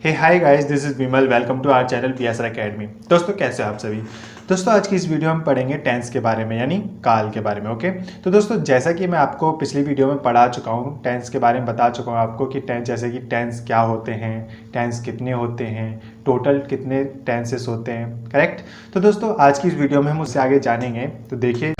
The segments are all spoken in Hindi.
Hey hi guys, this is Vimal. Welcome to our channel PSR academy. दोस्तों कैसे हो आप सभी। दोस्तों आज की इस वीडियो में पढ़ेंगे टेंस के बारे में, यानी काल के बारे में। ओके, तो दोस्तों जैसा कि मैं आपको पिछली वीडियो में पढ़ा चुका हूँ, टेंस के बारे में बता चुका हूँ आपको कि टेंस, जैसे कि टेंस क्या होते हैं, टेंस कितने होते हैं, टोटल कितने टेंसेस होते हैं, करेक्ट। तो दोस्तों आज की इस वीडियो में हम उससे आगे जानेंगे। तो देखिए,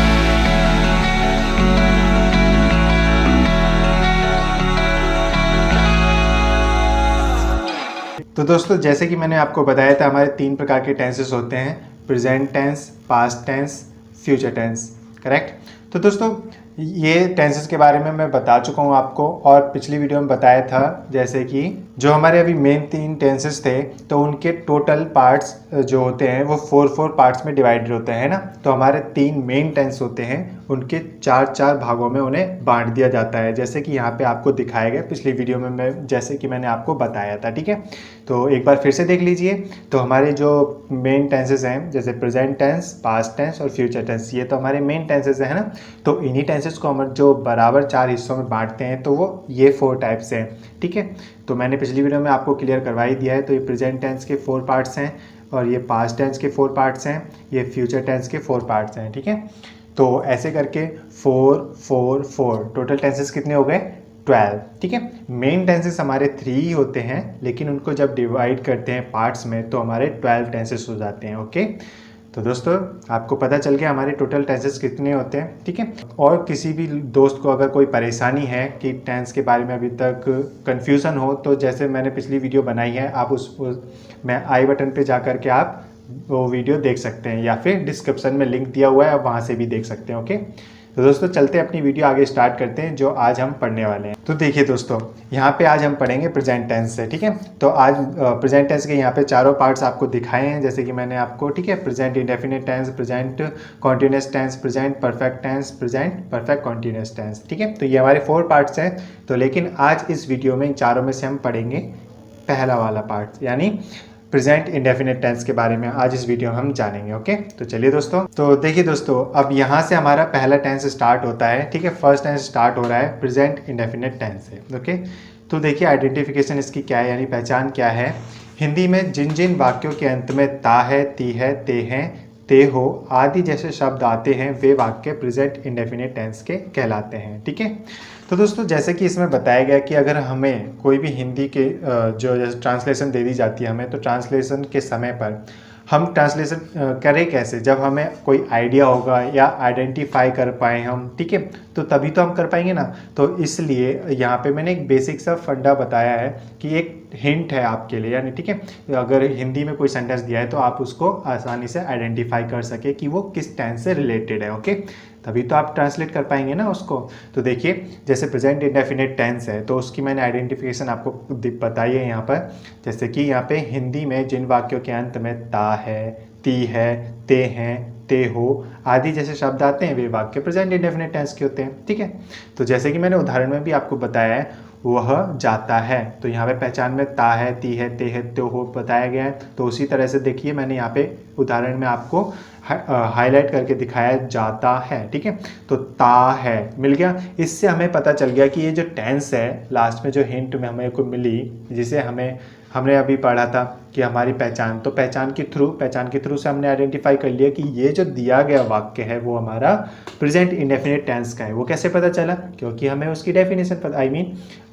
तो दोस्तों जैसे कि मैंने आपको बताया था, हमारे 3 प्रकार के टेंसेस होते हैं: present tense, past tense, future tense, correct. तो दोस्तों ये टेंसेस के बारे में मैं बता चुका हूँ आपको, और पिछली वीडियो में बताया था जैसे कि जो हमारे अभी मेन 3 टेंसेस थे, तो उनके टोटल पार्ट्स जो होते हैं वो 4 पार्ट्स में डिवाइडेड होते हैं ना। तो हमारे 3 मेन टेंस होते हैं, उनके 4 भागों में उन्हें बांट दिया जाता है, जैसे कि यहाँ पे आपको दिखाया गया पिछली वीडियो में, जैसे कि मैंने आपको बताया था, ठीक है। तो एक बार फिर से देख लीजिए। तो हमारे जो मेन टेंसेस हैं, जैसे प्रेजेंट टेंस, पास्ट टेंस और फ्यूचर टेंस, ये तो हमारे मेन टेंसेस हैं ना। तो इन्हीं टेंसेस को हम जो बराबर 4 हिस्सों में बांटते हैं, तो वो ये 4 टाइप्स हैं, ठीक है। तो मैंने पिछली वीडियो में आपको क्लियर करवा ही दिया है। तो ये प्रेजेंट टेंस के 4 पार्ट्स हैं, और ये पास्ट टेंस के 4 पार्ट्स हैं, ये फ्यूचर टेंस के 4 पार्ट्स हैं, ठीक है। तो ऐसे करके 4 4 4 टोटल टेंसेस कितने हो गए? 12, ठीक है। मेन टेंसेस हमारे 3 ही होते हैं, लेकिन उनको जब डिवाइड करते हैं पार्ट्स में तो हमारे 12 टेंसेस हो जाते हैं। ओके, तो दोस्तों आपको पता चल गया हमारे टोटल टेंसेस कितने होते हैं, ठीक है। और किसी भी दोस्त को अगर कोई परेशानी है कि टेंस के बारे में अभी तक कन्फ्यूज़न हो, तो जैसे मैंने पिछली वीडियो बनाई है, आप मैं आई बटन पे जा कर के आप वो वीडियो देख सकते हैं, या फिर डिस्क्रिप्शन में लिंक दिया हुआ है, आप वहाँ से भी देख सकते हैं। ओके, तो दोस्तों चलते अपनी वीडियो आगे स्टार्ट करते हैं, जो आज हम पढ़ने वाले हैं। तो देखिए दोस्तों, यहाँ पे आज हम पढ़ेंगे प्रेजेंट टेंस से, ठीक है। तो आज प्रेजेंट टेंस के यहाँ पे 4 पार्ट्स आपको दिखाए हैं, जैसे कि मैंने आपको, ठीक है, present indefinite tense, present continuous tense, present perfect tense, present perfect continuous tense, ठीक है। तो ये हमारे 4 पार्ट्स हैं। तो लेकिन आज इस वीडियो में इन चारों में से हम पढ़ेंगे पहला वाला पार्ट, यानी प्रेजेंट इंडेफिनिट टेंस के बारे में आज इस वीडियो में हम जानेंगे। ओके, तो चलिए दोस्तों, तो देखिए दोस्तों, अब यहाँ से हमारा पहला टेंस स्टार्ट होता है, ठीक है। फर्स्ट टेंस स्टार्ट हो रहा है प्रेजेंट इंडेफिनिट टेंस से। ओके, तो देखिए आइडेंटिफिकेशन इसकी क्या है, यानी पहचान क्या है। हिंदी में जिन जिन वाक्यों के अंत में ता है, ती है, ते हैं, ते हो आदि जैसे शब्द आते हैं, वे वाक्य प्रेजेंट इंडेफिनिट टेंस के कहलाते हैं, ठीक है। तो दोस्तों जैसे कि इसमें बताया गया कि अगर हमें कोई भी हिंदी के जो जैसे ट्रांसलेशन दे दी जाती है हमें, तो ट्रांसलेशन के समय पर हम ट्रांसलेशन करें कैसे, जब हमें कोई आइडिया होगा या आइडेंटिफाई कर पाए हम, ठीक है, तो तभी तो हम कर पाएंगे ना। तो इसलिए यहाँ पे मैंने एक बेसिक सा फंडा बताया है कि एक हिंट है आपके लिए, यानी ठीक है, अगर हिंदी में कोई सेंटेंस दिया है तो आप उसको आसानी से आइडेंटिफाई कर सके कि वो किस टेंस से रिलेटेड है। ओके, तभी तो आप ट्रांसलेट कर पाएंगे ना उसको। तो देखिए, जैसे प्रेजेंट इंडेफिनिट टेंस है, तो उसकी मैंने आइडेंटिफिकेशन आपको बताई है यहाँ पर। जैसे कि यहाँ पे हिंदी में जिन वाक्यों के अंत में ता है, ती है, ते हैं, ते हो आदि जैसे शब्द आते हैं, वे वाक्य प्रेजेंट इंडेफिनिट टेंस के होते हैं, ठीक है। तो जैसे कि मैंने उदाहरण में भी आपको बताया है, वह जाता है, तो यहाँ पे पहचान में ता है, ती है, ते है, तो हो बताया गया है। तो उसी तरह से देखिए, मैंने यहाँ पे उदाहरण में आपको हाईलाइट करके दिखाया है, जाता है, ठीक है। तो ता है मिल गया। इससे हमें पता चल गया कि ये जो टेंस है, लास्ट में जो हिंट में हमें को मिली, जिसे हमने अभी पढ़ा था कि हमारी पहचान, तो पहचान के थ्रू से हमने आइडेंटिफाई कर लिया कि ये जो दिया गया वाक्य है वो हमारा प्रेजेंट इंडेफिनिट टेंस का है। वो कैसे पता चला? क्योंकि हमें उसकी डेफिनेशन पता,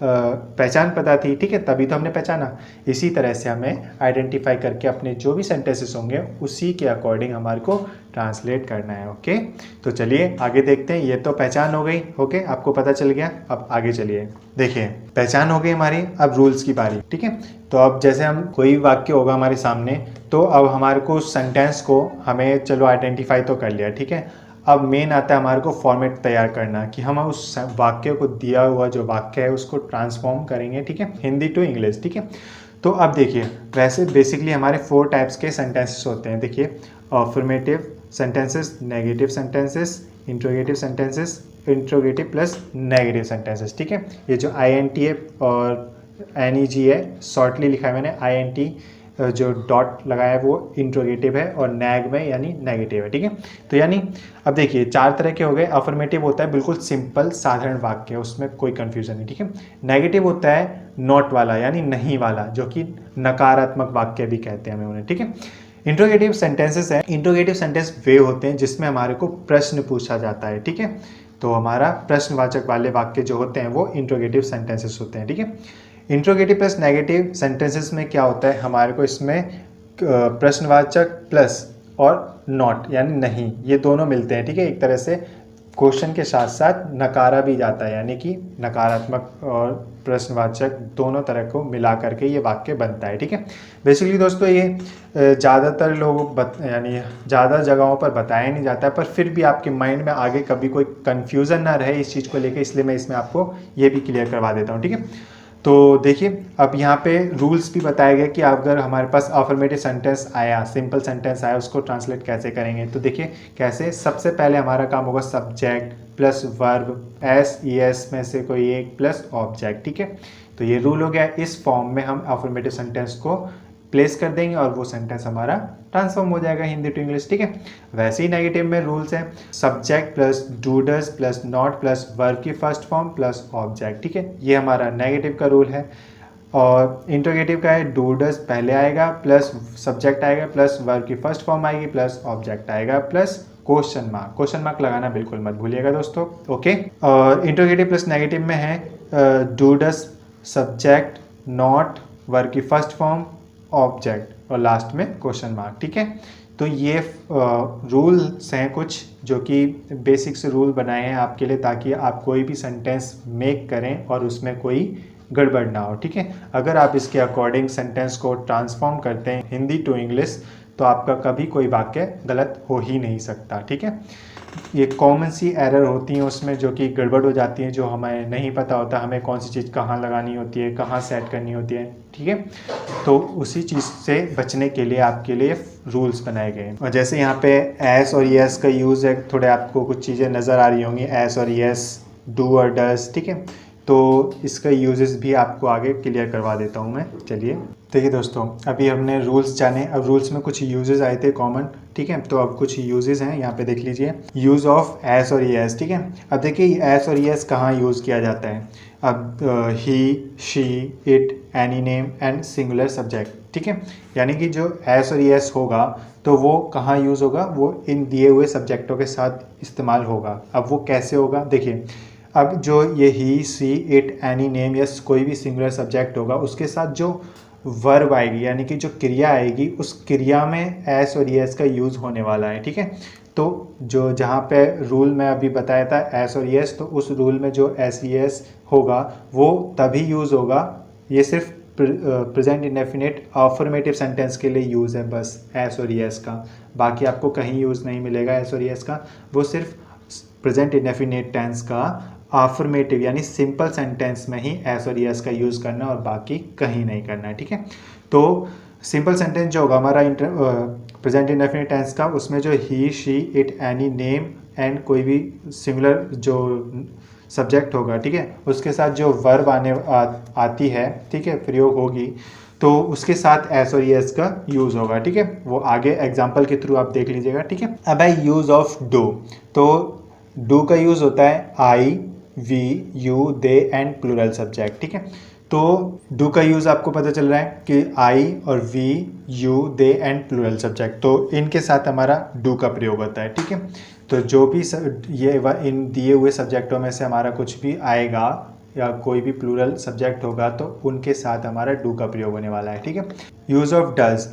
पहचान पता थी, ठीक है, तभी तो हमने पहचाना। इसी तरह से हमें आइडेंटिफाई करके अपने जो भी सेंटेंसेस होंगे उसी के अकॉर्डिंग हमारे को ट्रांसलेट करना है। ओके, तो चलिए आगे देखते हैं। ये तो पहचान हो गई, ओके, आपको पता चल गया। अब आगे चलिए, देखिए पहचान हो गई हमारी, अब रूल्स की बारी, ठीक है। तो अब जैसे हम कोई वाक्य होगा हमारे सामने, तो अब हमारे को सेंटेंस को हमें चलो आइडेंटिफाई तो कर लिया, ठीक है। अब मेन आता है हमारे को फॉर्मेट तैयार करना, कि हम उस वाक्य को, दिया हुआ जो वाक्य है उसको ट्रांसफॉर्म करेंगे, ठीक है, हिंदी टू इंग्लिश, ठीक है। तो अब देखिए, वैसे बेसिकली हमारे 4 टाइप्स के सेंटेंसेस होते हैं। देखिए, affirmative sentences, negative sentences, interrogative sentences, interrogative plus negative sentences, ठीक है। ये जो INT है और NEG है, शॉर्टली लिखा है मैंने, INT जो डॉट लगाया है वो इंट्रोगेटिव है और नैग में यानी नेगेटिव है, ठीक है। तो यानी अब देखिए 4 तरह के हो गए। अफर्मेटिव होता है बिल्कुल सिंपल साधारण वाक्य, उसमें कोई कन्फ्यूजन नहीं, ठीक है। नेगेटिव होता है नॉट वाला यानी नहीं वाला, जो कि नकारात्मक वाक्य भी कहते हैं हमें उन्हें, ठीक है। इंट्रोगेटिव सेंटेंसेस है, इंट्रोगेटिव सेंटेंस वे होते हैं जिसमें हमारे को प्रश्न पूछा जाता है, ठीक है। तो हमारा प्रश्नवाचक वाले वाक्य जो होते हैं वो इंट्रोगेटिव सेंटेंसेस होते हैं, ठीक है। इंट्रोगेटिव प्लस नेगेटिव सेंटेंसेस में क्या होता है, हमारे को इसमें प्रश्नवाचक प्लस और नॉट यानी नहीं, ये दोनों मिलते हैं, ठीक है। एक तरह से क्वेश्चन के साथ साथ नकारा भी जाता है, यानी कि नकारात्मक और प्रश्नवाचक दोनों तरह को मिला करके ये वाक्य बनता है, ठीक है। बेसिकली दोस्तों ये ज़्यादातर लोग यानी ज़्यादा जगहों पर बताया नहीं जाता है, पर फिर भी आपके माइंड में आगे कभी कोई कन्फ्यूज़न ना रहे इस चीज़ को लेकर, इसलिए मैं इसमें आपको ये भी क्लियर करवा देता हूँ, ठीक है। तो देखिए अब यहाँ पे रूल्स भी बताए गए कि अगर हमारे पास अफर्मेटिव सेंटेंस आया, सिंपल सेंटेंस आया, उसको ट्रांसलेट कैसे करेंगे। तो देखिए कैसे, सबसे पहले हमारा काम होगा subject plus verb S E S में से कोई एक प्लस ऑब्जेक्ट, ठीक है। तो ये रूल हो गया, इस फॉर्म में हम अफर्मेटिव सेंटेंस को प्लेस कर देंगे और वो सेंटेंस हमारा ट्रांसफॉर्म हो जाएगा हिंदी टू इंग्लिश, ठीक है। वैसे ही नेगेटिव में रूल्स हैं, subject plus do does plus not plus verb की फर्स्ट फॉर्म प्लस ऑब्जेक्ट, ठीक है। ये हमारा नेगेटिव का रूल है। और इंट्रोगेटिव का है डू डज पहले आएगा प्लस सब्जेक्ट आएगा प्लस वर्ब की फर्स्ट फॉर्म आएगी प्लस ऑब्जेक्ट आएगा प्लस क्वेश्चन मार्क लगाना बिल्कुल मत भूलिएगा दोस्तों, ओके। और इंट्रोगेटिव प्लस नेगेटिव में है do does subject not verb की फर्स्ट फॉर्म ऑब्जेक्ट और लास्ट में क्वेश्चन मार्क, ठीक है। तो ये रूल्स हैं कुछ जो कि बेसिक से रूल बनाए हैं आपके लिए, ताकि आप कोई भी सेंटेंस मेक करें और उसमें कोई गड़बड़ ना हो, ठीक है। अगर आप इसके अकॉर्डिंग सेंटेंस को ट्रांसफॉर्म करते हैं हिंदी टू इंग्लिश तो आपका कभी कोई वाक्य गलत हो ही नहीं सकता, ठीक है। ये कॉमन सी एरर होती हैं उसमें जो कि गड़बड़ हो जाती हैं, जो हमें नहीं पता होता हमें कौन सी चीज़ कहाँ लगानी होती है, कहाँ सेट करनी होती है, ठीक है। तो उसी चीज़ से बचने के लिए आपके लिए रूल्स बनाए गए हैं। और जैसे यहाँ पे एस और यस का यूज़ है, थोड़े आपको कुछ चीज़ें नज़र आ रही होंगी, एस और यस, डू और डज, ठीक है। तो इसका यूजेस भी आपको आगे क्लियर करवा देता हूँ मैं, चलिए। देखिए दोस्तों अभी हमने रूल्स जाने, अब रूल्स में कुछ यूजेस आए थे कॉमन, ठीक है। तो अब कुछ यूजेस हैं, यहाँ पे देख लीजिए, यूज़ ऑफ एस और यस, ठीक है। अब देखिए एस और यस कहाँ यूज़ किया जाता है। अब he, she, it, any name and singular subject, ठीक है। यानी कि जो एस और यस होगा तो वो कहाँ यूज़ होगा, वो इन दिए हुए सब्जेक्टों के साथ इस्तेमाल होगा। अब वो कैसे होगा, देखिए अब जो ये ही, सी, इट, एनी नेम या कोई भी सिंगुलर सब्जेक्ट होगा उसके साथ जो वर्ब आएगी यानी कि जो क्रिया आएगी उस क्रिया में एस और यस का यूज़ होने वाला है, ठीक है। तो जो जहाँ पे रूल मैं अभी बताया था एस और यस, तो उस रूल में जो एस यस होगा वो तभी यूज़ होगा, ये सिर्फ प्रेजेंट इंडेफिनिट अफर्मेटिव सेंटेंस के लिए यूज़ है बस एस और यस का, बाकी आपको कहीं यूज़ नहीं मिलेगा एस और यस का। वो सिर्फ प्रेजेंट इंडेफिनिट टेंस का अफर्मेटिव यानी सिंपल सेंटेंस में ही एस और यस का यूज़ करना और बाकी कहीं नहीं करना है, ठीक है। तो सिंपल सेंटेंस जो होगा हमारा प्रेजेंट इंडेफिनिट टेंस का, उसमें जो he, she, it, any name and कोई भी सिंगुलर जो सब्जेक्ट होगा, ठीक है, उसके साथ जो वर्ब आती है, ठीक है, प्रयोग होगी, तो उसके साथ एस और यस का यूज़ होगा, ठीक है। वो आगे एग्जाम्पल के थ्रू आप देख लीजिएगा, ठीक है। अब है यूज़ ऑफ डू, तो डू का यूज़ होता है I, we, you, they and plural subject, ठीक है। तो डू का यूज़ आपको पता चल रहा है कि आई और we, you, they and plural subject, तो इनके साथ हमारा डू का प्रयोग होता है, ठीक है। तो जो भी ये इन दिए हुए सब्जेक्टों में से हमारा कुछ भी आएगा या कोई भी प्लूरल सब्जेक्ट होगा तो उनके साथ हमारा डू का प्रयोग होने वाला है, ठीक है। Use of does,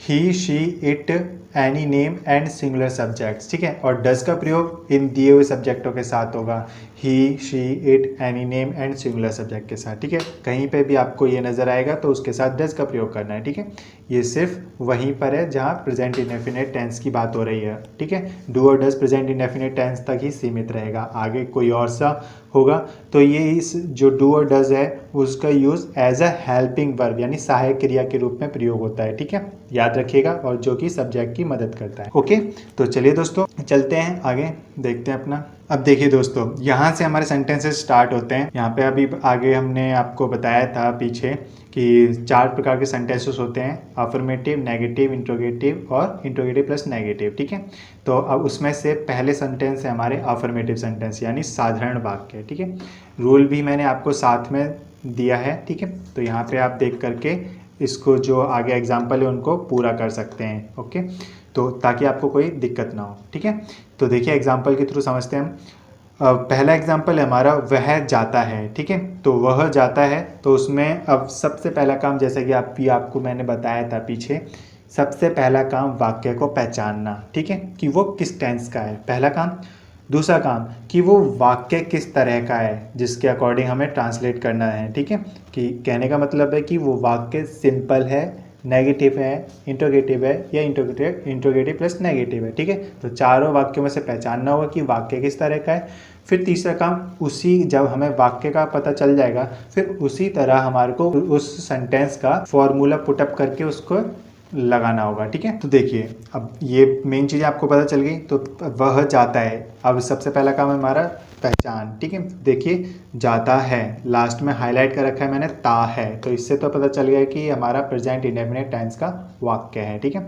he, she, it, any name and singular subjects, ठीक है। और डज का प्रयोग इन दिए हुए सब्जेक्टों के साथ होगा, he, she, it, any name and singular subject के साथ, ठीक है। कहीं पे भी आपको ये नज़र आएगा तो उसके साथ डज का प्रयोग करना है, ठीक है। ये सिर्फ वहीं पर है जहाँ प्रेजेंट इंडेफिनिट टेंस की बात हो रही है, ठीक है। डू और डज प्रेजेंट इंडेफिनिट टेंस तक ही सीमित रहेगा, आगे कोई और सा होगा तो ये इस जो डू और डज है उसका use as a helping verb यानी सहायक क्रिया के रूप में प्रयोग होता है, ठीक है, याद रखिएगा, और जो कि सब्जेक्ट की की मदद करता है। ओके, तो चलिए दोस्तों चलते हैं आगे, देखते हैं अपना। अब देखिए दोस्तों, यहाँ से हमारे सेंटेंसेस स्टार्ट होते हैं। यहाँ पे अभी आगे हमने आपको बताया था पीछे कि 4 प्रकार के सेंटेंसेस होते हैं, अफर्मेटिव, नेगेटिव, इंट्रोगेटिव और इंट्रोगेटिव प्लस नेगेटिव। ठीक है, तो अब उसमें से पहले सेंटेंस है हमारे अफर्मेटिव सेंटेंस यानी साधारण वाक्य। ठीक है, रूल भी मैंने आपको साथ में दिया है। ठीक है, तो यहाँ पे आप देख करके इसको जो आगे एग्जाम्पल है उनको पूरा कर सकते हैं। ओके, तो ताकि आपको कोई दिक्कत ना हो। ठीक है, तो देखिए एग्जाम्पल के थ्रू समझते हैं हम। पहला एग्जाम्पल है हमारा वह जाता है। ठीक है, तो वह जाता है, तो उसमें अब सबसे पहला काम, जैसे कि आपको मैंने बताया था पीछे, सबसे पहला काम वाक्य को पहचानना। ठीक है, कि वो किस टेंस का है, पहला काम। दूसरा काम कि वो वाक्य किस तरह का है जिसके अकॉर्डिंग हमें ट्रांसलेट करना है। ठीक है, कि कहने का मतलब है कि वो वाक्य सिंपल है, नेगेटिव है, इंट्रोगेटिव है या इंट्रोगेटिव प्लस नेगेटिव है। ठीक है, तो चारों वाक्यों में से पहचानना होगा कि वाक्य किस तरह का है। फिर तीसरा काम, उसी जब हमें वाक्य का पता चल जाएगा, फिर उसी तरह हमारे को उस सेंटेंस का फॉर्मूला पुटअप करके उसको लगाना होगा। ठीक है, तो देखिए अब ये मेन चीज़ आपको पता चल गई। तो वह जाता है, अब सबसे पहला काम है हमारा पहचान। ठीक है, देखिए जाता है, लास्ट में हाईलाइट कर रखा है मैंने ता है, तो इससे तो पता चल गया कि हमारा प्रेजेंट इंडेफिनिट टेंस का वाक्य है। ठीक है,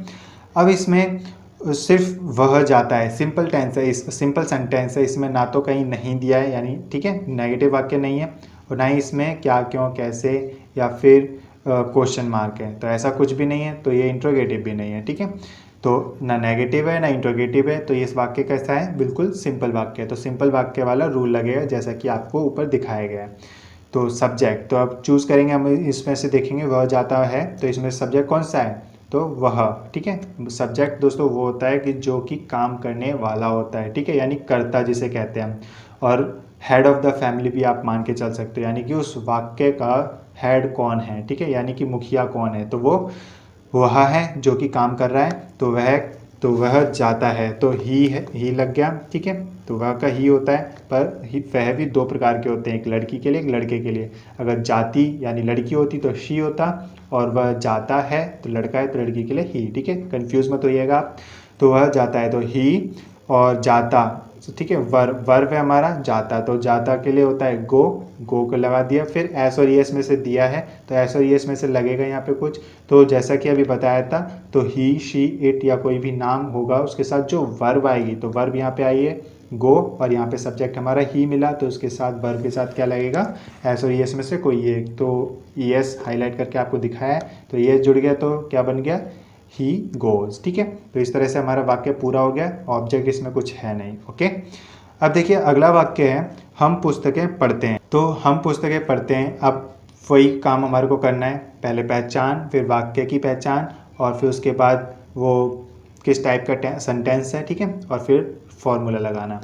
अब इसमें सिर्फ वह जाता है, सिंपल टेंस है, इस सिंपल सेंटेंस है, इसमें ना तो कहीं नहीं दिया है यानी ठीक है नेगेटिव वाक्य नहीं है, और ना ही इसमें क्या क्यों कैसे या फिर क्वेश्चन मार्क है, तो ऐसा कुछ भी नहीं है, तो ये इंट्रोगेटिव भी नहीं है। ठीक है, तो ना नेगेटिव है ना इंट्रोगेटिव है, तो ये इस वाक्य कैसा है, बिल्कुल सिंपल वाक्य है। तो सिंपल वाक्य वाला रूल लगेगा जैसा कि आपको ऊपर दिखाया गया है। तो सब्जेक्ट, तो अब चूज़ करेंगे हम, इसमें से देखेंगे वह जाता है, तो इसमें सब्जेक्ट कौन सा है, तो वह। ठीक है, सब्जेक्ट दोस्तों वो होता है कि जो कि काम करने वाला होता है। ठीक है, यानी कर्ता जिसे कहते हैं हम, और हेड ऑफ द फैमिली भी आप मान के चल सकते हो, यानी कि उस वाक्य का हेड कौन है। ठीक है, यानी कि मुखिया कौन है, तो वो वह है जो कि काम कर रहा है। तो वह जाता है, तो ही है, ही लग गया। ठीक है, तो वह का ही होता है, पर वह भी 2 प्रकार के होते हैं, एक लड़की के लिए एक लड़के के लिए। अगर जाती यानी लड़की होती तो शी होता, और वह जाता है तो लड़का है तो लड़की के लिए ही। ठीक है, कंफ्यूज मत होइएगा आप। तो वह जाता है तो ही, और जाता ठीक है वर्ब है हमारा जाता, तो जाता के लिए होता है गो को लगा दिया, फिर एस और यस में से दिया है तो एस और यस में से लगेगा यहाँ पे कुछ। तो जैसा कि अभी बताया था, तो ही शी इट या कोई भी नाम होगा उसके साथ जो वर्ब आएगी, तो वर्ब यहाँ पे आई है गो, और यहाँ पे सब्जेक्ट हमारा ही मिला, तो उसके साथ वर्ब के साथ क्या लगेगा, एस और यस में से कोई एक। तो यस हाईलाइट करके आपको दिखाया है, तो ये जुड़ गया तो क्या बन गया, ही गोज। ठीक है, तो इस तरह से हमारा वाक्य पूरा हो गया, ऑब्जेक्ट इसमें कुछ है नहीं। ओके, अब देखिए अगला वाक्य है हम पुस्तकें पढ़ते हैं। तो हम पुस्तकें पढ़ते हैं, अब वही काम हमारे को करना है, पहले पहचान, फिर वाक्य की पहचान, और फिर उसके बाद वो किस टाइप का सेंटेंस है। ठीक है, और फिर फॉर्मूला लगाना।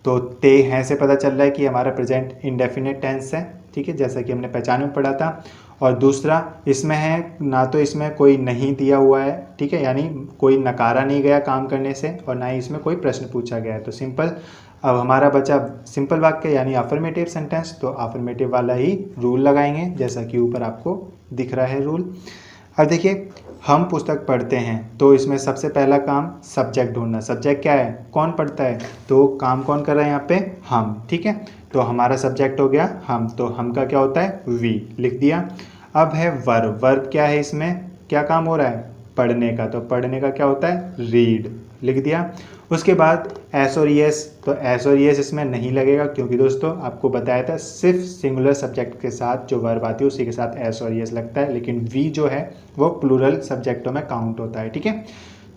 तो ते हैं से पता चल रहा है कि हमारा प्रेजेंट इंडेफिनिट टेंस है। ठीक है, जैसा कि हमने पहचान में पढ़ा था। और दूसरा इसमें है ना तो इसमें कोई नहीं दिया हुआ है। ठीक है, यानी कोई नकारा नहीं गया काम करने से, और ना ही इसमें कोई प्रश्न पूछा गया है, तो सिंपल। अब हमारा बचा सिंपल वाक्य यानी अफर्मेटिव सेंटेंस, तो अफर्मेटिव वाला ही रूल लगाएंगे जैसा कि ऊपर आपको दिख रहा है रूल। अब देखिए हम पुस्तक पढ़ते हैं, तो इसमें सबसे पहला काम सब्जेक्ट ढूंढना। सब्जेक्ट क्या है, कौन पढ़ता है, तो काम कौन कर रहा है यहाँ पे, हम। ठीक है, तो हमारा सब्जेक्ट हो गया हम, तो हम का क्या होता है, वी लिख दिया। अब है वर्ब, वर्ब क्या है, इसमें क्या काम हो रहा है, पढ़ने का, तो पढ़ने का क्या होता है, रीड लिख दिया। उसके बाद एस और यस, तो एस और यस इसमें नहीं लगेगा, क्योंकि दोस्तों आपको बताया था सिर्फ सिंगुलर सब्जेक्ट के साथ जो वर्ब आती है उसी के साथ एस और यस लगता है, लेकिन वी जो है वो प्लूरल सब्जेक्टों में काउंट होता है। ठीक है,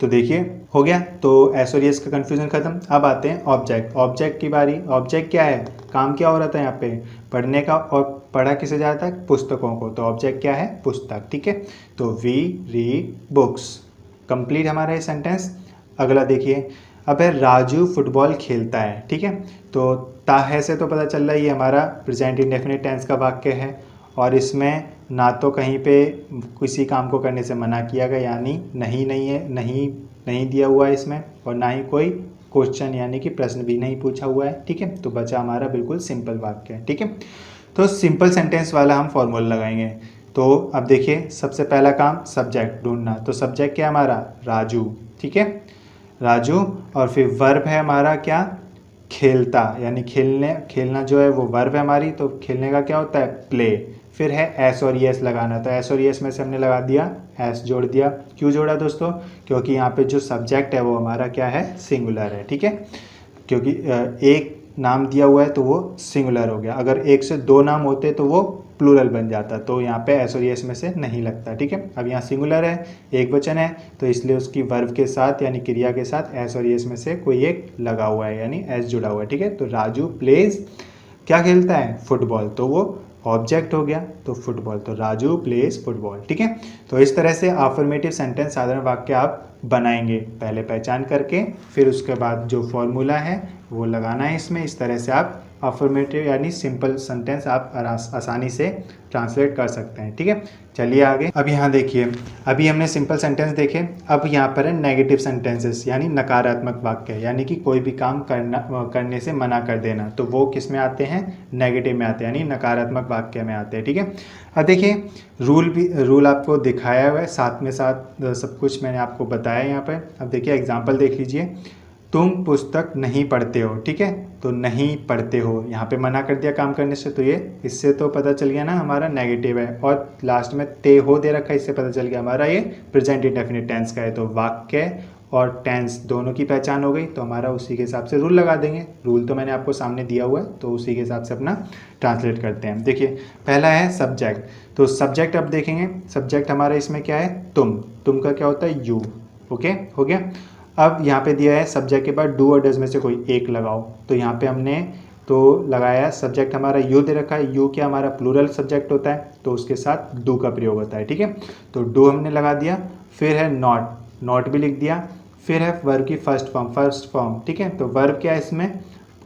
तो देखिए हो गया, तो एस और यस का कन्फ्यूजन खत्म। अब आते हैं ऑब्जेक्ट, ऑब्जेक्ट की बारी। ऑब्जेक्ट क्या है, काम क्या हो रहा था यहाँ पे, पढ़ने का, और पढ़ा किसे जाता है, पुस्तकों को, तो ऑब्जेक्ट क्या है, पुस्तक। ठीक है, तो वी रीड बुक्स, कंप्लीट हमारा ये सेंटेंस। अगला देखिए, अब है राजू फुटबॉल खेलता है। ठीक है, तो ता है से तो पता चल रहा है ये हमारा प्रेजेंट इंडेफिनिट टेंस का वाक्य है, और इसमें ना तो कहीं पे किसी काम को करने से मना किया गया यानी नहीं है, नहीं दिया हुआ है इसमें, और ना ही कोई क्वेश्चन यानी कि प्रश्न भी नहीं पूछा हुआ है। ठीक है, तो बचा हमारा बिल्कुल सिंपल वाक्य है। ठीक है, तो सिंपल सेंटेंस वाला हम फॉर्मूला लगाएंगे। तो अब देखिए सबसे पहला काम सब्जेक्ट ढूंढना, तो सब्जेक्ट क्या है हमारा, राजू। ठीक है, राजू। और फिर वर्ब है हमारा क्या, खेलता, यानी खेलना जो है वो वर्ब है हमारी, तो खेलने का क्या होता है, प्ले। फिर है एस और एस लगाना, तो एस और एस में से हमने लगा दिया, एस जोड़ दिया। क्यों जोड़ा दोस्तों, क्योंकि यहाँ पे जो सब्जेक्ट है वो हमारा क्या है, सिंगुलर है, ठीक है। क्योंकि एक नाम दिया हुआ है तो वो सिंगुलर हो गया, अगर एक से दो नाम होते तो वो प्लूरल बन जाता, तो यहाँ पे एस और एस में से नहीं लगता, ठीक है। अब यहाँ सिंगुलर है, एक वचन है, तो इसलिए उसकी वर्ब के साथ यानी क्रिया के साथ एस और एस में से कोई एक लगा हुआ है, यानी एस जुड़ा हुआ है, ठीक है। तो राजू प्लेज क्या खेलता है, फुटबॉल, तो वो ऑब्जेक्ट हो गया, तो फुटबॉल, तो राजू प्लेज फुटबॉल, ठीक है। तो इस तरह से अफर्मेटिव सेंटेंस साधारण वाक्य आप बनाएंगे, पहले पहचान करके, फिर उसके बाद जो फॉर्मूला है वो लगाना है इसमें। इस तरह से आप अफर्मेटिव यानी सिंपल सेंटेंस आप आसानी से ट्रांसलेट कर सकते हैं, ठीक है। चलिए आगे। अब यहाँ देखिए, अभी हमने सिंपल सेंटेंस देखे, अब यहाँ पर है नेगेटिव सेंटेंसेस यानी नकारात्मक वाक्य, यानी कि कोई भी काम करने से मना कर देना, तो वो किस में आते हैं, नेगेटिव में आते हैं, यानी नकारात्मक वाक्य में आते हैं, ठीक है। अब देखिए रूल आपको दिखाया हुआ है, साथ में साथ सब कुछ मैंने आपको बताया यहाँ पर। अब देखिए एग्जाम्पल देख लीजिए, तुम पुस्तक नहीं पढ़ते हो, ठीक है, तो नहीं पढ़ते हो यहाँ पे मना कर दिया काम करने से, तो ये इससे तो पता चल गया ना हमारा नेगेटिव है, और लास्ट में ते हो दे रखा है, इससे पता चल गया हमारा ये प्रेजेंट इंडेफिनिट टेंस का है। तो वाक्य और टेंस दोनों की पहचान हो गई, तो हमारा उसी के हिसाब से रूल लगा देंगे। रूल तो मैंने आपको सामने दिया हुआ है, तो उसी के हिसाब से अपना ट्रांसलेट करते हैं। देखिए पहला है सब्जेक्ट, तो सब्जेक्ट अब देखेंगे, सब्जेक्ट हमारा इसमें क्या है, तुम का क्या होता है, यू, ओके, हो गया। अब यहाँ पे दिया है सब्जेक्ट के बाद डू और डज में से कोई एक लगाओ, तो यहाँ पे हमने तो लगाया, सब्जेक्ट हमारा यू दे रखा है, यू क्या हमारा प्लूरल सब्जेक्ट होता है, तो उसके साथ डू का प्रयोग होता है, ठीक है। तो डू हमने लगा दिया, फिर है नॉट भी लिख दिया, फिर है वर्ब की फर्स्ट फॉर्म, ठीक है। तो वर्ब क्या है, इसमें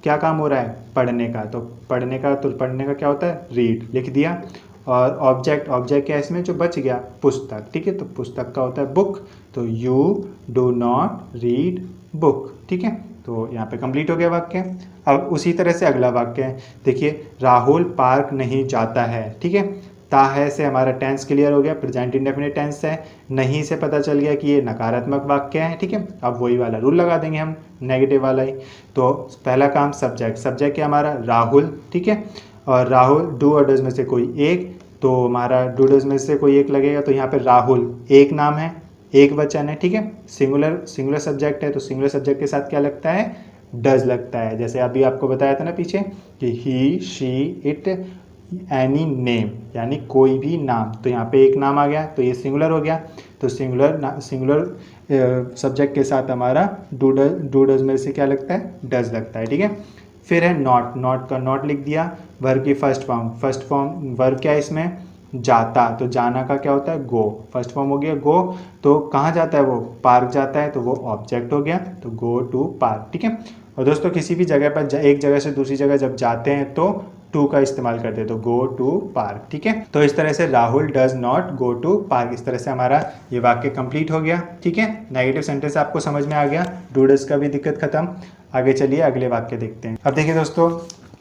क्या काम हो रहा है, पढ़ने का, तो पढ़ने का क्या होता है, रीड, लिख दिया। और ऑब्जेक्ट क्या है इसमें जो बच गया, पुस्तक, ठीक है, तो पुस्तक का होता है बुक, तो you do not read book, ठीक है। तो यहाँ पे कंप्लीट हो गया वाक्य। अब उसी तरह से अगला वाक्य है, देखिए राहुल पार्क नहीं जाता है, ठीक है। ता है से हमारा टेंस क्लियर हो गया, प्रेजेंट इंडेफिनिट टेंस है, नहीं से पता चल गया कि ये नकारात्मक वाक्य है, ठीक है। अब वही वाला रूल लगा देंगे हम, नेगेटिव वाला ही। तो पहला काम सब्जेक्ट क्या हमारा राहुल, ठीक है, और राहुल डू और डज में से कोई एक, तो हमारा डू डज में से कोई एक लगेगा, तो यहाँ पे राहुल एक नाम है, एक वचन है, ठीक है, सिंगुलर सब्जेक्ट है, तो सिंगुलर सब्जेक्ट के साथ क्या लगता है, डज लगता है। जैसे अभी आपको बताया था ना पीछे कि ही शी इट एनी नेम, यानी कोई भी नाम, तो यहाँ पे एक नाम आ गया, तो ये सिंगुलर हो गया, तो सिंगुलर सब्जेक्ट के साथ हमारा डू डज में से क्या लगता है, डज लगता है, ठीक है। फिर है नॉट का नॉट लिख दिया, वर्ब की फर्स्ट फॉर्म वर्ब क्या है इसमें, जाता, तो जाना का क्या होता है, गो, फर्स्ट फॉर्म हो गया गो, तो कहाँ जाता है वो, पार्क जाता है, तो वो ऑब्जेक्ट हो गया, तो गो टू पार्क, ठीक है। और दोस्तों किसी भी जगह पर एक जगह से दूसरी जगह जब जाते हैं तो टू का इस्तेमाल करते हैं, तो गो टू पार्क, ठीक है। तो इस तरह से Rahul does not go to park, इस तरह से हमारा ये वाक्य कंप्लीट हो गया, ठीक है। नेगेटिव सेंटेंस आपको समझ में आ गया, डू डज का भी दिक्कत खत्म। आगे चलिए अगले वाक्य देखते हैं। अब देखिए दोस्तों,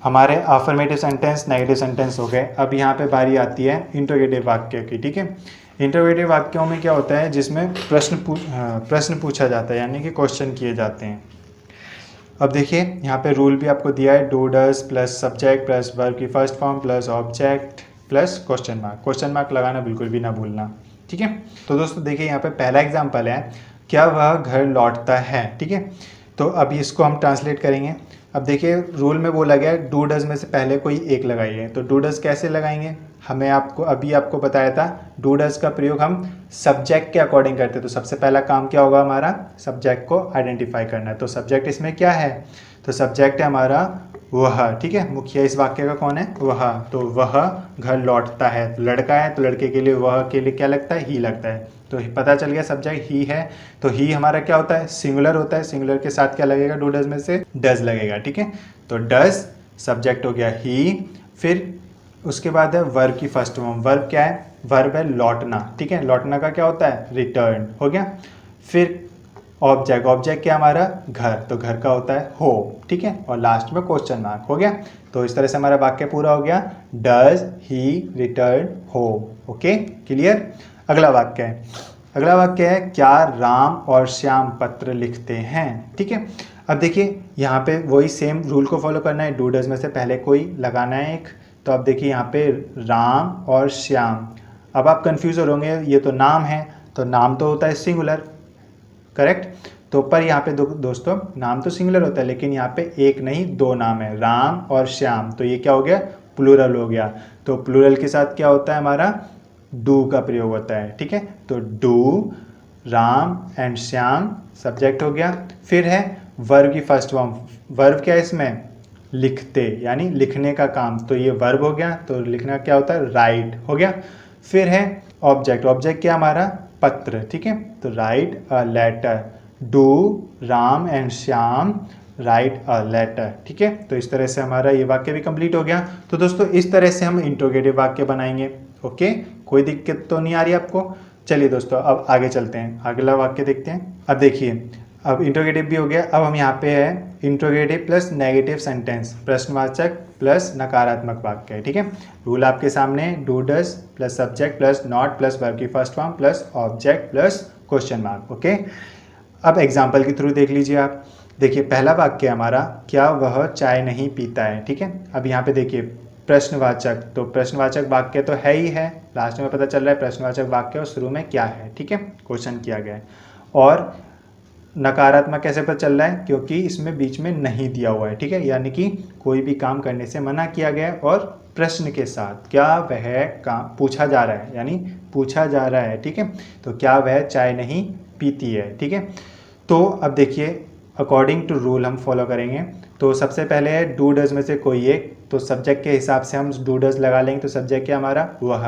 हमारे अफर्मेटिव सेंटेंस नेगेटिव सेंटेंस हो गए, अब यहाँ पे बारी आती है इंट्रोगेटिव वाक्य की, ठीक है। इंट्रोगेटिव वाक्यों में क्या होता है, जिसमें प्रश्न पूछा जाता है, यानी कि क्वेश्चन किए जाते हैं। अब देखिए यहाँ पे रूल भी आपको दिया है, do does plus subject plus verb की first form plus object plus question mark लगाना बिल्कुल भी ना भूलना, ठीक है। तो दोस्तों देखिए यहाँ पे पहला एग्जाम्पल है, क्या वह घर लौटता है, ठीक है। तो अब इसको हम ट्रांसलेट करेंगे। अब देखिए रूल में बोला गया है डू डज में से पहले कोई एक लगाइए, तो डू डज कैसे लगाएंगे, हमें आपको बताया था, डू डज का प्रयोग हम सब्जेक्ट के अकॉर्डिंग करते हैं। तो सबसे पहला काम क्या होगा हमारा, सब्जेक्ट को आइडेंटिफाई करना है। तो सब्जेक्ट इसमें क्या है, तो सब्जेक्ट है हमारा वह, ठीक है, मुखिया इस वाक्य का कौन है, वह, तो वह घर लौटता है, तो लड़का है, तो लड़के के लिए वह के लिए क्या लगता है, ही लगता है, तो पता चल गया सब्जेक्ट ही है। तो ही हमारा क्या होता है, सिंगुलर होता है, सिंगुलर के साथ क्या लगेगा, डू डज में से डज लगेगा, ठीक है। तो डज सब्जेक्ट हो गया ही, फिर उसके बाद है वर्ब की फर्स्ट फॉर्म, वर्ब क्या है, वर्ब है लौटना, ठीक है, लौटना का क्या होता है, रिटर्न, हो गया। फिर ऑब्जेक्ट क्या हमारा, घर, तो घर का होता है हो, ठीक है, और लास्ट में क्वेश्चन मार्क, हो गया। तो इस तरह से हमारा वाक्य पूरा हो गया, does he return home, okay, clear. अगला वाक्य है, अगला वाक्य है क्या राम और श्याम पत्र लिखते हैं। ठीक है, अब देखिए यहाँ पे वही सेम रूल को फॉलो करना है, डू डज में से पहले कोई लगाना है एक। तो अब देखिए यहाँ पे राम और श्याम, अब आप कंफ्यूज हो होंगे, ये तो नाम है, तो नाम तो होता है सिंगुलर, करेक्ट। तो पर यहाँ पे दोस्तों नाम तो सिंगुलर होता है, लेकिन यहाँ पे एक नहीं दो नाम है, राम और श्याम, तो ये क्या हो गया, प्लूरल हो गया। तो प्लूरल के साथ क्या होता है हमारा, डू का प्रयोग होता है। ठीक है, तो do Ram and Shyam subject हो गया। फिर है वर्ब की फर्स्ट फॉर्म, वर्ब क्या है इसमें, लिखते, यानी लिखने का काम, तो ये वर्ब हो गया, तो लिखना क्या होता है, राइट हो गया। फिर है ऑब्जेक्ट, ऑब्जेक्ट क्या हमारा, पत्र। ठीक है, तो write a letter, do Ram and Shyam write a letter. ठीक है, तो इस तरह से हमारा ये वाक्य भी कंप्लीट हो गया। तो दोस्तों इस तरह से हम इंट्रोगेटिव वाक्य बनाएंगे। ओके, कोई दिक्कत तो नहीं आ रही आपको। चलिए दोस्तों अब आगे चलते हैं, अगला वाक्य देखते हैं। अब देखिए, अब इंट्रोगेटिव भी हो गया, अब हम यहाँ पे है इंट्रोगेटिव प्लस नेगेटिव सेंटेंस, प्रश्नवाचक प्लस नकारात्मक वाक्य है। ठीक है, रूल आपके सामने, do does plus subject plus not plus verb की first form plus object plus question mark. Okay, अब एग्जाम्पल के थ्रू देख लीजिए आप। देखिए पहला वाक्य हमारा, क्या वह चाय नहीं पीता है। ठीक है, अब यहाँ पे देखिए प्रश्नवाचक, तो प्रश्नवाचक वाक्य तो है ही है, लास्ट में पता चल रहा है प्रश्नवाचक वाक्य और शुरू में क्या है। ठीक है, क्वेश्चन किया गया है। और नकारात्मक कैसे पता चल रहा है, क्योंकि इसमें बीच में नहीं दिया हुआ है। ठीक है, यानी कि कोई भी काम करने से मना किया गया है, और प्रश्न के साथ क्या वह काम पूछा जा रहा है, यानी पूछा जा रहा है। ठीक है, तो क्या वह चाय नहीं पीती है। ठीक है, तो अब देखिए अकॉर्डिंग टू रूल हम फॉलो करेंगे। तो सबसे पहले है डू डज में से कोई एक, तो सब्जेक्ट के हिसाब से हम डू डज लगा लेंगे, तो सब्जेक्ट क्या हमारा, वह,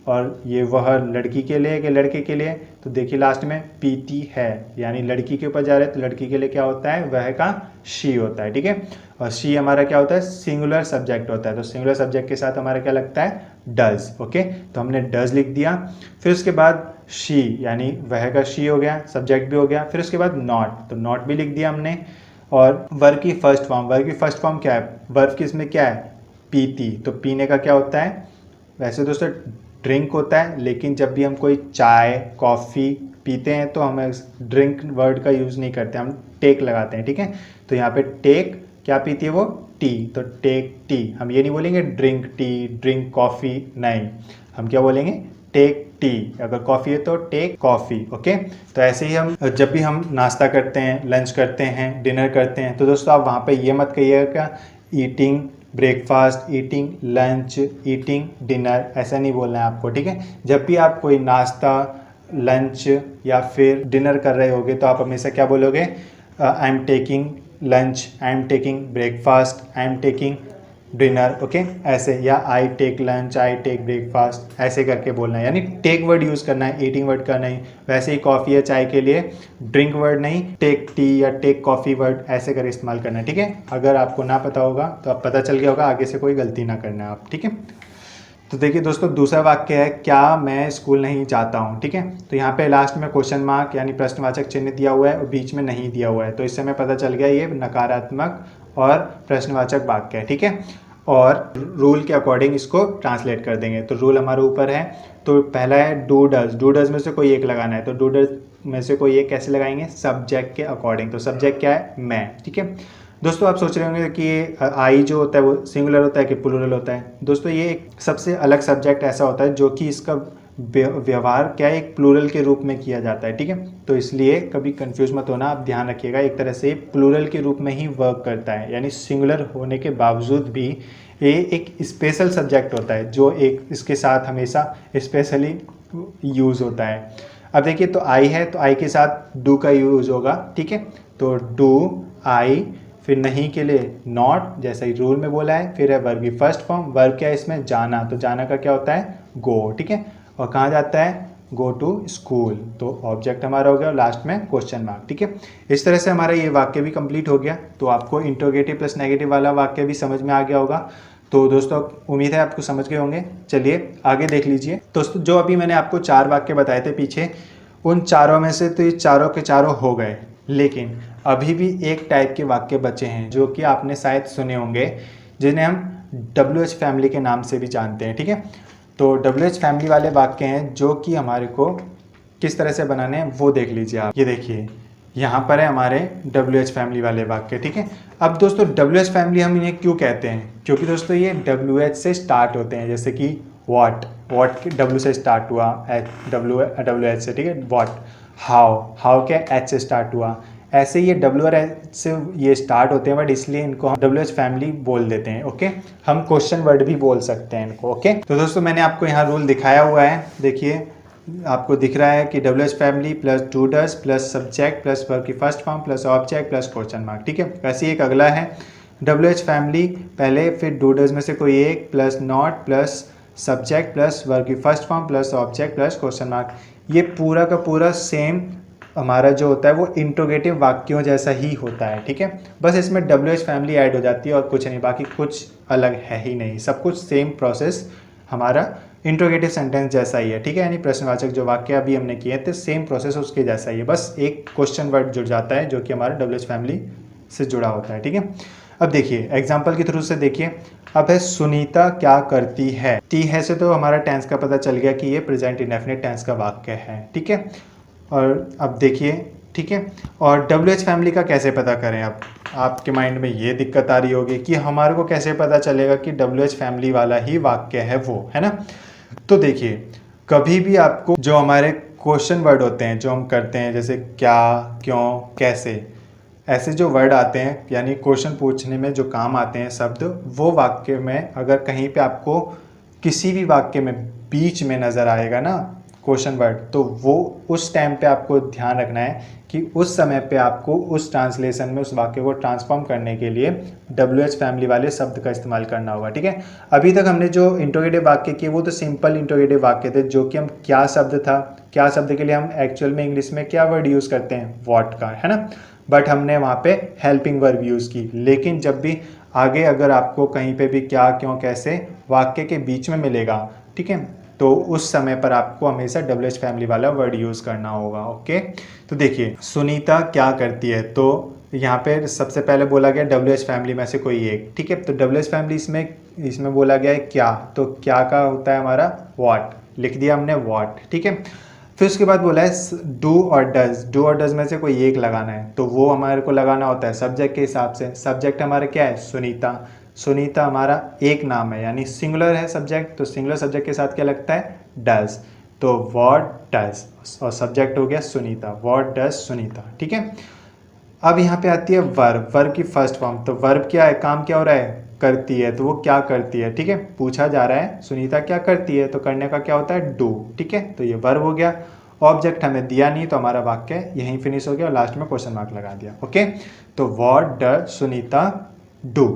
और ये वह लड़की के लिए कि लड़के के लिए, तो देखिए लास्ट में पीती है, यानी लड़की के ऊपर जा रहे हैं, तो लड़की के लिए क्या होता है, वह का शी होता है। ठीक है, और शी हमारा क्या होता है, सिंगुलर सब्जेक्ट होता है, तो सिंगुलर सब्जेक्ट के साथ हमारा क्या लगता है, डज। ओके, तो हमने डज लिख दिया। फिर उसके बाद शी, यानी वह का शी हो गया, सब्जेक्ट भी हो गया। फिर उसके बाद नॉट, तो नॉट भी लिख दिया हमने। और वर्ब की फर्स्ट फॉर्म, वर्ब की फर्स्ट फॉर्म क्या है, वर्ब की इसमें क्या है, पीती, तो पीने का क्या होता है, वैसे दोस्तों ड्रिंक होता है, लेकिन जब भी हम कोई चाय कॉफ़ी पीते हैं तो हम ड्रिंक वर्ड का यूज़ नहीं करते, हम टेक लगाते हैं। ठीक है, तो यहाँ पे टेक क्या पीती है वो, टी, तो टेक टी, हम ये नहीं बोलेंगे ड्रिंक टी, ड्रिंक कॉफ़ी, नहीं, हम क्या बोलेंगे, टेक टी, अगर कॉफ़ी है तो टेक कॉफ़ी। ओके, तो ऐसे ही हम जब भी हम नाश्ता करते हैं, लंच करते हैं, डिनर करते हैं, तो दोस्तों आप वहाँ पे ये मत कहिएगा eating breakfast, eating lunch, eating dinner, ऐसा नहीं बोलना है आपको। ठीक है, जब भी आप कोई नाश्ता लंच या फिर डिनर कर रहे होगे तो आप हमेशा क्या बोलोगे, I am taking lunch, I am taking breakfast, I am taking dinner. Okay, ऐसे, या I take lunch, I take breakfast, ऐसे करके बोलना है, यानी टेक वर्ड यूज़ करना है, ईटिंग वर्ड का नहीं। वैसे ही कॉफ़ी या चाय के लिए ड्रिंक वर्ड नहीं, टेक टी या टेक कॉफ़ी वर्ड ऐसे कर इस्तेमाल करना है। ठीक है, अगर आपको ना पता होगा तो अब पता चल गया होगा, आगे से कोई गलती ना करना आप। ठीक है, तो देखिए दोस्तों दूसरा वाक्य है, क्या मैं स्कूल नहीं जाता हूँ। ठीक है, तो यहाँ पे लास्ट में क्वेश्चन मार्क यानी प्रश्नवाचक चिन्ह दिया हुआ है और बीच में नहीं दिया हुआ है, तो इससे हमें पता चल गया ये नकारात्मक और प्रश्नवाचक वाक्य है। ठीक है, और रूल के अकॉर्डिंग इसको ट्रांसलेट कर देंगे। तो रूल हमारे ऊपर है, तो पहला है डू डज, डू डज में से कोई एक लगाना है, तो डू डज में से कोई एक कैसे लगाएंगे, सब्जेक्ट के अकॉर्डिंग, तो सब्जेक्ट क्या है, मैं। ठीक है दोस्तों, आप सोच रहे होंगे कि ये आई जो होता है वो सिंगुलर होता है कि प्लूरल होता है। दोस्तों ये एक सबसे अलग सब्जेक्ट ऐसा होता है जो कि इसका व्यवहार क्या है, एक प्लूरल के रूप में किया जाता है। ठीक है, तो इसलिए कभी कंफ्यूज मत होना, आप ध्यान रखिएगा, एक तरह से प्लूरल के रूप में ही वर्क करता है, यानी सिंगुलर होने के बावजूद भी ये एक स्पेशल सब्जेक्ट होता है जो एक इसके साथ हमेशा स्पेशली यूज़ होता है। अब देखिए, तो आई है तो आई के साथ डू का यूज़ होगा। ठीक है, तो डू आई, फिर नहीं के लिए नॉट, जैसा ही रूल में बोला है। फिर है वर्ब की फर्स्ट फॉर्म, वर्ब क्या है इसमें, जाना, तो जाना का क्या होता है, गो। ठीक है, और कहाँ जाता है, गो टू स्कूल, तो ऑब्जेक्ट हमारा हो गया और लास्ट में क्वेश्चन मार्क। ठीक है, इस तरह से हमारा ये वाक्य भी कंप्लीट हो गया। तो आपको इंट्रोगेटिव प्लस नेगेटिव वाला वाक्य भी समझ में आ गया होगा। तो दोस्तों उम्मीद है आपको समझ गए होंगे। चलिए आगे देख लीजिए दोस्तों, जो अभी मैंने आपको 4 वाक्य बताए थे पीछे, उन चारों में से तो ये चारों के चारों हो गए, लेकिन अभी भी एक टाइप के वाक्य बचे हैं जो कि आपने शायद सुने होंगे, जिन्हें हम WH फैमिली के नाम से भी जानते हैं। ठीक है, तो WH फैमिली वाले वाक्य हैं जो कि हमारे को किस तरह से बनाने हैं वो देख लीजिए आप। ये देखिए यहाँ पर है हमारे WH फैमिली वाले वाक्य, ठीक है। अब दोस्तों WH फैमिली हम इन्हें क्यों कहते हैं, क्योंकि दोस्तों ये WH से स्टार्ट होते हैं, जैसे कि वॉट W से स्टार्ट हुआ, WH से, ठीक है। वॉट, हाउ क्या H से स्टार्ट हुआ, ऐसे ये W और H से ये स्टार्ट होते हैं, बट इसलिए इनको हम WH फैमिली बोल देते हैं, ओके। हम क्वेश्चन वर्ड भी बोल सकते हैं इनको, ओके। तो दोस्तों मैंने आपको यहाँ रूल दिखाया हुआ है, देखिए आपको दिख रहा है कि WH family plus do does plus subject plus verb की first form plus object plus question mark, ठीक है। वैसे ही एक अगला है WH फैमिली पहले, फिर डू डज में से कोई एक plus not plus subject plus verb की first form plus object plus question mark. ये पूरा का पूरा सेम हमारा जो होता है वो इंट्रोगेटिव वाक्यों जैसा ही होता है, ठीक है। बस इसमें WH फैमिली ऐड हो जाती है और कुछ नहीं, बाकी कुछ अलग है ही नहीं, सब कुछ सेम प्रोसेस हमारा इंट्रोगेटिव सेंटेंस जैसा ही है, ठीक है। यानी प्रश्नवाचक जो वाक्य अभी हमने किए थे सेम प्रोसेस उसके जैसा ही है, बस एक क्वेश्चन वर्ड जुड़ जाता है जो कि हमारा WH फैमिली से जुड़ा होता है, ठीक है। अब देखिए एग्जाम्पल के थ्रू से देखिए, अब है सुनीता क्या करती है। टी है से तो हमारा टेंस का पता चल गया कि ये प्रेजेंट इंडेफिनिट टेंस का वाक्य है, ठीक है। और अब देखिए, ठीक है, और WH फैमिली का कैसे पता करें। अब आपके माइंड में ये दिक्कत आ रही होगी कि हमारे को कैसे पता चलेगा कि WH फैमिली वाला ही वाक्य है वो, है ना। तो देखिए कभी भी आपको जो हमारे क्वेश्चन वर्ड होते हैं जो हम करते हैं, जैसे क्या, क्यों, कैसे, ऐसे जो वर्ड आते हैं यानी क्वेश्चन पूछने में जो काम आते हैं शब्द, वो वाक्य में अगर कहीं पे आपको किसी भी वाक्य में बीच में नज़र आएगा ना क्वेश्चन वर्ड, तो वो उस टाइम पे आपको ध्यान रखना है कि उस समय पे आपको उस ट्रांसलेशन में उस वाक्य को ट्रांसफॉर्म करने के लिए WH फैमिली वाले शब्द का इस्तेमाल करना होगा, ठीक है। अभी तक हमने जो इंट्रोगेटिव वाक्य किए वो तो सिंपल इंट्रोगेटिव वाक्य थे, जो कि हम क्या शब्द था, क्या शब्द के लिए हम एक्चुअल में इंग्लिश में क्या वर्ड यूज़ करते हैं, वॉट का, है ना। बट हमने वहाँ पे हेल्पिंग वर्ब यूज़ की। लेकिन जब भी आगे अगर आपको कहीं पे भी क्या, क्यों, कैसे वाक्य के बीच में मिलेगा, ठीक है, तो उस समय पर आपको हमेशा WH फैमिली वाला वर्ड यूज़ करना होगा, ओके। तो देखिए सुनीता क्या करती है, तो यहाँ पे सबसे पहले बोला गया WH फैमिली में से कोई एक, ठीक है। तो WH फैमिली इसमें बोला गया है क्या, तो क्या का होता है हमारा वॉट, लिख दिया हमने वॉट, ठीक है। फिर उसके बाद बोला है डू और डज में से कोई एक लगाना है, तो वो हमारे को लगाना होता है सब्जेक्ट के हिसाब से। सब्जेक्ट हमारा क्या है, सुनीता हमारा एक नाम है यानी सिंगुलर है सब्जेक्ट, तो सिंगुलर सब्जेक्ट के साथ क्या लगता है, डज, तो व्हाट डज, और सब्जेक्ट हो गया सुनीता, व्हाट डज सुनीता, ठीक है। अब यहाँ पे आती है वर्ब की फर्स्ट फॉर्म। तो वर्ब क्या है, काम क्या हो रहा है, करती है, तो वो क्या करती है, ठीक है। पूछा जा रहा है सुनीता क्या करती है, तो करने का क्या होता है डू, ठीक है। तो ये वर्ब हो गया। ऑब्जेक्ट हमें दिया नहीं तो हमारा वाक्य यहीं फिनिश हो गया और लास्ट में क्वेश्चन मार्क लगा दिया, ओके। तो what does Sunita do,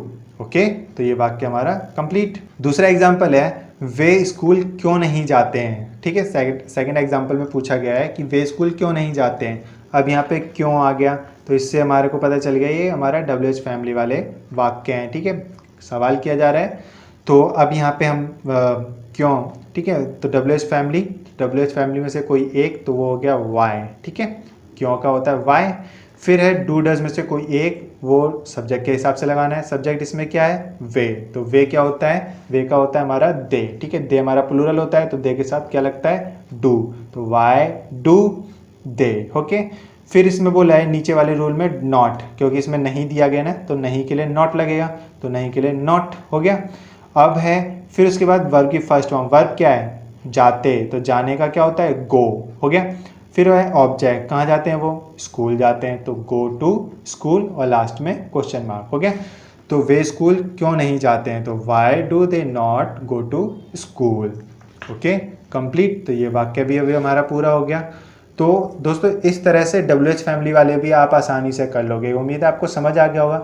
okay. तो ये वाक्य हमारा कंप्लीट। दूसरा एग्जाम्पल है वे स्कूल क्यों नहीं जाते हैं, ठीक है। सेकंड एग्जाम्पल में पूछा गया है कि वे स्कूल क्यों नहीं जाते हैं। अब यहाँ पे क्यों आ गया, तो इससे हमारे को पता चल गया ये हमारा WH फैमिली वाले वाक्य हैं, ठीक है। सवाल किया जा रहा है, तो अब यहाँ पे हम क्यों, ठीक है, तो WH फैमिली में से कोई एक, तो वो हो गया वाई, ठीक है। क्यों का होता है वाई। फिर है डू डज में से कोई एक, वो सब्जेक्ट के हिसाब से लगाना है। सब्जेक्ट इसमें क्या है वे, तो वे क्या होता है, वे का होता है हमारा दे, ठीक है। दे हमारा प्लूरल होता है, तो दे के साथ क्या लगता है डू, तो वाई डू दे, ओके। फिर इसमें बोला है नीचे वाले रूल में नॉट, क्योंकि इसमें नहीं दिया गया ना, तो नहीं के लिए नॉट लगेगा, तो नहीं के लिए नॉट हो गया। अब है फिर उसके बाद वर्ब की फर्स्ट फॉर्म, वर्ब क्या है जाते, तो जाने का क्या होता है गो, हो गया। फिर है ऑब्जेक्ट, कहाँ जाते हैं वो, स्कूल जाते हैं, तो गो टू स्कूल, और लास्ट में क्वेश्चन मार्क, हो गया। तो वे स्कूल क्यों नहीं जाते हैं, तो why do they not go to school, okay, complete. तो ये वाक्य भी अभी हमारा पूरा हो गया। तो दोस्तों इस तरह से WH फैमिली वाले भी आप आसानी से कर लोगे। उम्मीद है आपको समझ आ गया होगा,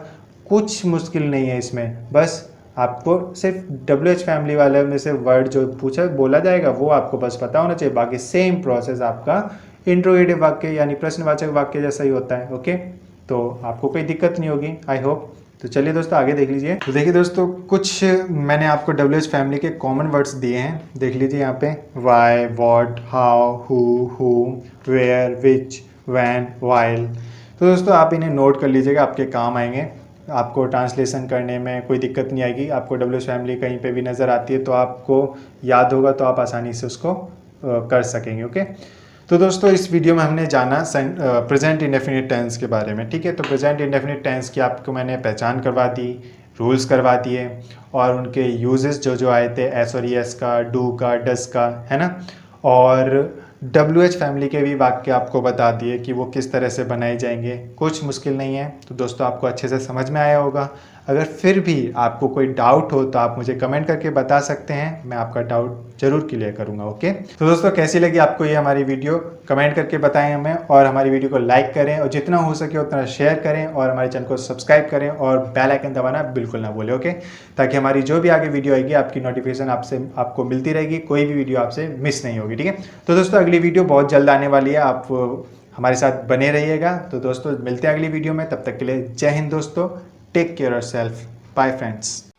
कुछ मुश्किल नहीं है इसमें, बस आपको सिर्फ WH फैमिली वाले में से वर्ड जो पूछा बोला जाएगा वो आपको बस पता होना चाहिए, बाकी सेम प्रोसेस आपका इंट्रोगेटिव वाक्य यानी प्रश्नवाचक वाक्य जैसा ही होता है, ओके। तो आपको कोई दिक्कत नहीं होगी, आई होप। तो चलिए दोस्तों आगे देख लीजिए। तो देखिए दोस्तों कुछ मैंने आपको WH फैमिली के कॉमन वर्ड्स दिए हैं, देख लीजिए यहाँ पे why, what, how, who, where, which, when, while. तो दोस्तों आप इन्हें नोट कर लीजिएगा, आपके काम आएंगे, आपको ट्रांसलेशन करने में कोई दिक्कत नहीं आएगी। आपको WH फैमिली कहीं पे भी नज़र आती है तो आपको याद होगा, तो आप आसानी से उसको कर सकेंगे, ओके। तो दोस्तों इस वीडियो में हमने जाना प्रेजेंट इंडेफिनिट टेंस के बारे में, ठीक है। तो प्रेजेंट इंडेफिनिट टेंस की आपको मैंने पहचान करवा दी, रूल्स करवा दिए और उनके यूजेस जो जो आए थे एस और एस का, डू का, डस का, है ना। और WH फैमिली के भी वाक्य आपको बता दिए कि वो किस तरह से बनाए जाएंगे। कुछ मुश्किल नहीं है, तो दोस्तों आपको अच्छे से समझ में आया होगा। अगर फिर भी आपको कोई डाउट हो तो आप मुझे कमेंट करके बता सकते हैं, मैं आपका डाउट जरूर क्लियर करूंगा। ओके, तो दोस्तों कैसी लगी आपको ये हमारी वीडियो, कमेंट करके बताएं हमें, और हमारी वीडियो को लाइक करें और जितना हो सके उतना शेयर करें और हमारे चैनल को सब्सक्राइब करें और बेल आइकन दबाना बिल्कुल ना भूलें। ओके, ताकि हमारी जो भी आगे वीडियो आएगी आपकी नोटिफिकेशन आपको मिलती रहेगी, कोई भी वीडियो आपसे मिस नहीं होगी, ठीक है। तो दोस्तों अगली वीडियो बहुत जल्द आने वाली है, आप हमारे साथ बने रहिएगा। तो दोस्तों मिलते हैं अगली वीडियो में, तब तक के लिए जय हिंद दोस्तों, take care yourself, bye friends.